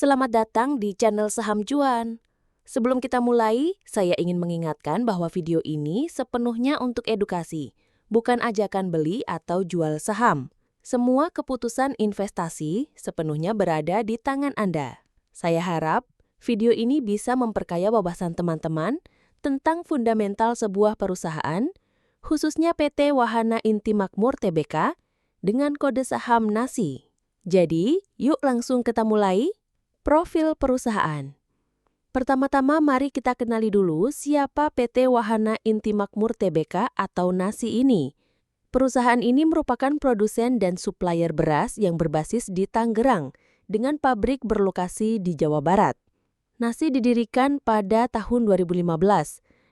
Selamat datang di channel Saham Cuan. Sebelum kita mulai, saya ingin mengingatkan bahwa video ini sepenuhnya untuk edukasi, bukan ajakan beli atau jual saham. Semua keputusan investasi sepenuhnya berada di tangan Anda. Saya harap video ini bisa memperkaya wawasan teman-teman tentang fundamental sebuah perusahaan, khususnya PT Wahana Inti Makmur Tbk, dengan kode saham NASI. Jadi, yuk langsung kita mulai. Profil perusahaan. Pertama-tama mari kita kenali dulu siapa PT Wahana Inti Makmur Tbk atau NASI ini. Perusahaan ini merupakan produsen dan supplier beras yang berbasis di Tangerang dengan pabrik berlokasi di Jawa Barat. NASI didirikan pada tahun 2015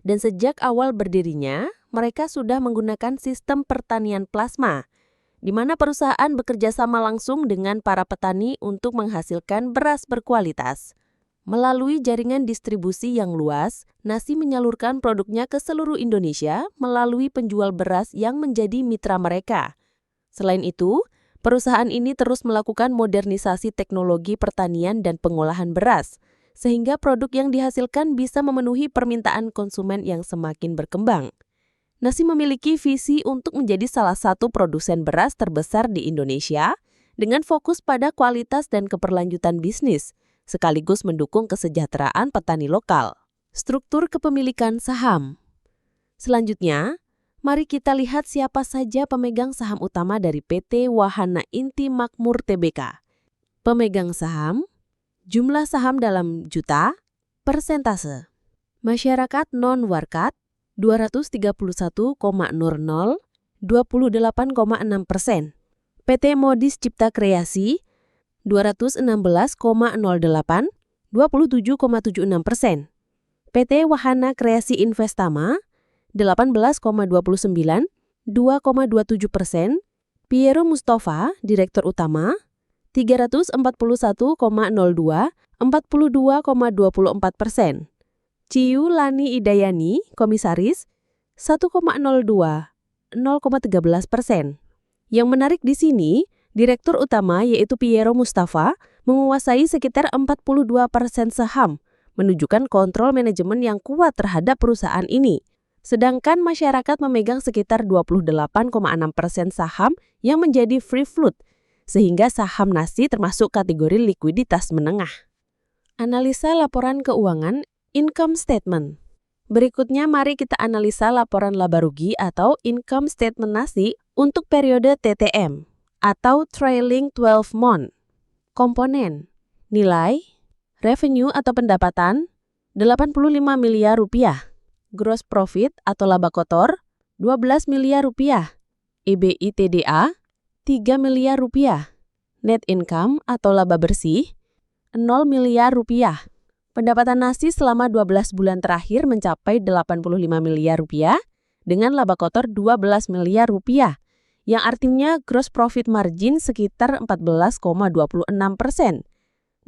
dan sejak awal berdirinya mereka sudah menggunakan sistem pertanian plasma, di mana perusahaan bekerja sama langsung dengan para petani untuk menghasilkan beras berkualitas. Melalui jaringan distribusi yang luas, NASI menyalurkan produknya ke seluruh Indonesia melalui penjual beras yang menjadi mitra mereka. Selain itu, perusahaan ini terus melakukan modernisasi teknologi pertanian dan pengolahan beras, sehingga produk yang dihasilkan bisa memenuhi permintaan konsumen yang semakin berkembang. NASI memiliki visi untuk menjadi salah satu produsen beras terbesar di Indonesia dengan fokus pada kualitas dan keberlanjutan bisnis, sekaligus mendukung kesejahteraan petani lokal. Struktur kepemilikan saham. Selanjutnya, mari kita lihat siapa saja pemegang saham utama dari PT Wahana Inti Makmur Tbk. Pemegang saham, jumlah saham dalam juta, persentase. Masyarakat non-warkat, 231,00, 28,6%. PT Modis Cipta Kreasi, 216,08, 27,76%. PT Wahana Kreasi Investama, 18,29, 2,27%. Piero Mustafa, Direktur Utama, 341,02, 42,24%. Ciu Lani Idayani, Komisaris, 1,02, 0,13%. Yang menarik di sini, Direktur Utama yaitu Piero Mustafa menguasai sekitar 42% saham, menunjukkan kontrol manajemen yang kuat terhadap perusahaan ini. Sedangkan masyarakat memegang sekitar 28,6% saham yang menjadi free float, sehingga saham NASI termasuk kategori likuiditas menengah. Analisa laporan keuangan income statement. Berikutnya mari kita analisa laporan laba rugi atau income statement NASI untuk periode TTM atau trailing 12 month. Komponen, nilai, revenue atau pendapatan, 85 miliar rupiah. Gross profit atau laba kotor, 12 miliar rupiah. EBITDA, 3 miliar rupiah. Net income atau laba bersih, 0 miliar rupiah. Pendapatan NASI selama 12 bulan terakhir mencapai 85 miliar rupiah dengan laba kotor 12 miliar rupiah, yang artinya gross profit margin sekitar 14,26%.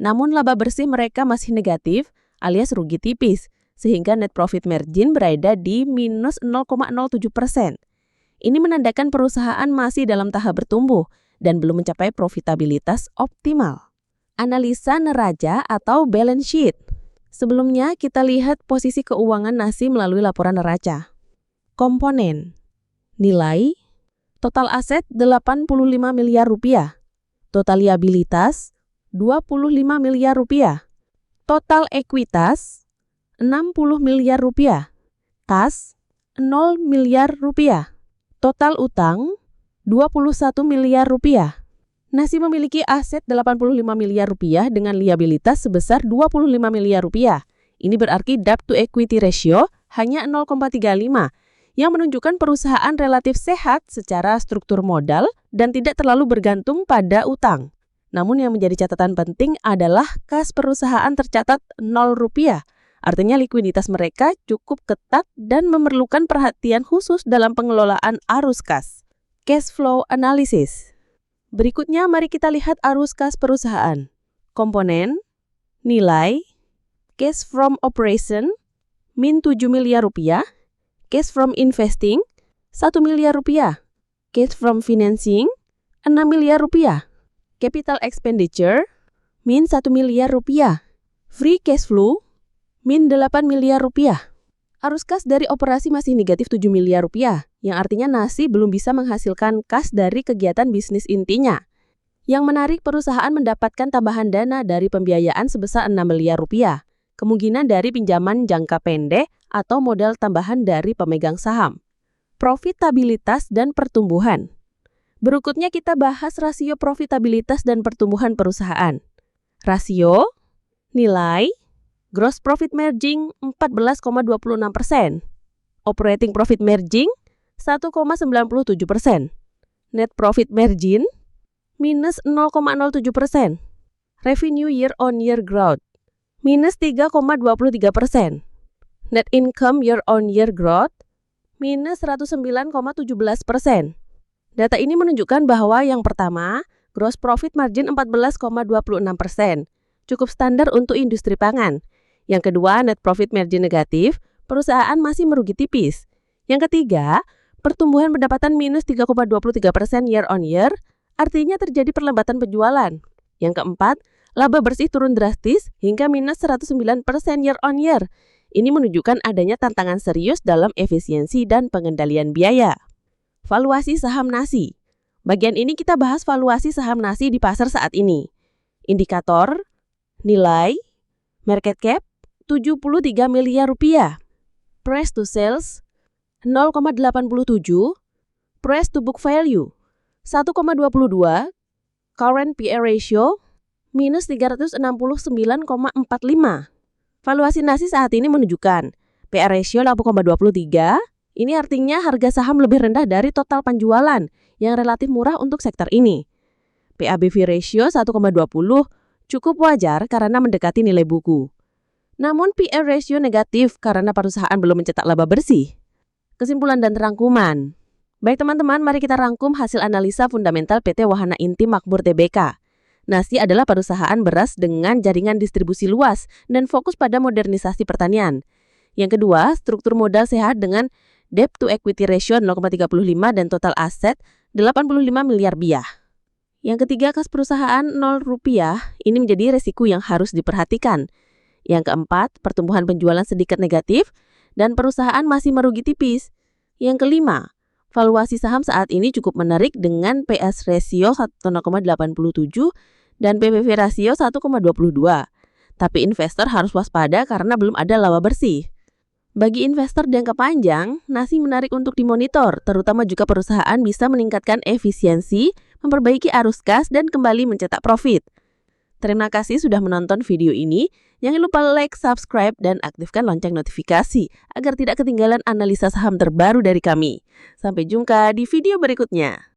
Namun laba bersih mereka masih negatif alias rugi tipis, sehingga net profit margin berada di minus 0,07%. Ini menandakan perusahaan masih dalam tahap bertumbuh dan belum mencapai profitabilitas optimal. Analisa neraca atau balance sheet. Sebelumnya, kita lihat posisi keuangan NASI melalui laporan neraca. Komponen, nilai, total aset 85 miliar rupiah, total liabilitas 25 miliar rupiah, total ekuitas 60 miliar rupiah, kas 0 miliar rupiah, total utang 21 miliar rupiah. NASI memiliki aset 85 miliar rupiah dengan liabilitas sebesar 25 miliar rupiah. Ini berarti debt to equity ratio hanya 0,35, yang menunjukkan perusahaan relatif sehat secara struktur modal dan tidak terlalu bergantung pada utang. Namun yang menjadi catatan penting adalah kas perusahaan tercatat 0 rupiah. Artinya likuiditas mereka cukup ketat dan memerlukan perhatian khusus dalam pengelolaan arus kas. Cash flow analysis. Berikutnya mari kita lihat arus kas perusahaan. Komponen, nilai, cash from operation, min 7 miliar rupiah, cash from investing, 1 miliar rupiah, cash from financing, 6 miliar rupiah, capital expenditure, min 1 miliar rupiah. Free cash flow, min 8 miliar rupiah. Arus kas dari operasi masih negatif 7 miliar rupiah, yang artinya Nasi belum bisa menghasilkan kas dari kegiatan bisnis intinya. Yang menarik, perusahaan mendapatkan tambahan dana dari pembiayaan sebesar 6 miliar rupiah, kemungkinan dari pinjaman jangka pendek atau modal tambahan dari pemegang saham. Profitabilitas dan pertumbuhan. Berikutnya kita bahas rasio profitabilitas dan pertumbuhan perusahaan. Rasio, nilai, gross profit margin 14,26%, operating profit margin 1,97%, net profit margin minus 0,07%, revenue year-on-year growth minus 3,23%, net income year-on-year growth minus 109,17%. Data ini menunjukkan bahwa yang pertama, gross profit margin 14,26%, cukup standar untuk industri pangan. Yang kedua, net profit margin negatif, perusahaan masih merugi tipis. Yang ketiga, pertumbuhan pendapatan minus 3,23% year on year, artinya terjadi perlambatan penjualan. Yang keempat, laba bersih turun drastis hingga minus 109% year on year. Ini menunjukkan adanya tantangan serius dalam efisiensi dan pengendalian biaya. Valuasi saham Nasi. Bagian ini kita bahas valuasi saham Nasi di pasar saat ini. Indikator, nilai, market cap, 73 miliar rupiah. Price to sales, 0,87. Price to book value, 1,22. Current PE ratio, minus 369,45. Valuasi Nasi saat ini menunjukkan PE ratio 8,23. Ini artinya harga saham lebih rendah dari total penjualan yang relatif murah untuk sektor ini. PABV ratio 1,20 cukup wajar karena mendekati nilai buku. Namun PE ratio negatif karena perusahaan belum mencetak laba bersih. Kesimpulan dan rangkuman. Baik teman-teman, mari kita rangkum hasil analisa fundamental PT Wahana Inti Makmur Tbk. Nasi adalah perusahaan beras dengan jaringan distribusi luas dan fokus pada modernisasi pertanian. Yang kedua, struktur modal sehat dengan debt to equity ratio 0,35 dan total aset 85 miliar rupiah. Yang ketiga, kas perusahaan 0 rupiah, ini menjadi resiko yang harus diperhatikan. Yang keempat, pertumbuhan penjualan sedikit negatif dan perusahaan masih merugi tipis. Yang kelima, valuasi saham saat ini cukup menarik dengan PS ratio 1,87 dan PBV rasio 1,22. Tapi investor harus waspada karena belum ada laba bersih. Bagi investor jangka panjang, Nasi menarik untuk dimonitor, terutama jika perusahaan bisa meningkatkan efisiensi, memperbaiki arus kas, dan kembali mencetak profit. Terima kasih sudah menonton video ini. Jangan lupa like, subscribe, dan aktifkan lonceng notifikasi agar tidak ketinggalan analisa saham terbaru dari kami. Sampai jumpa di video berikutnya.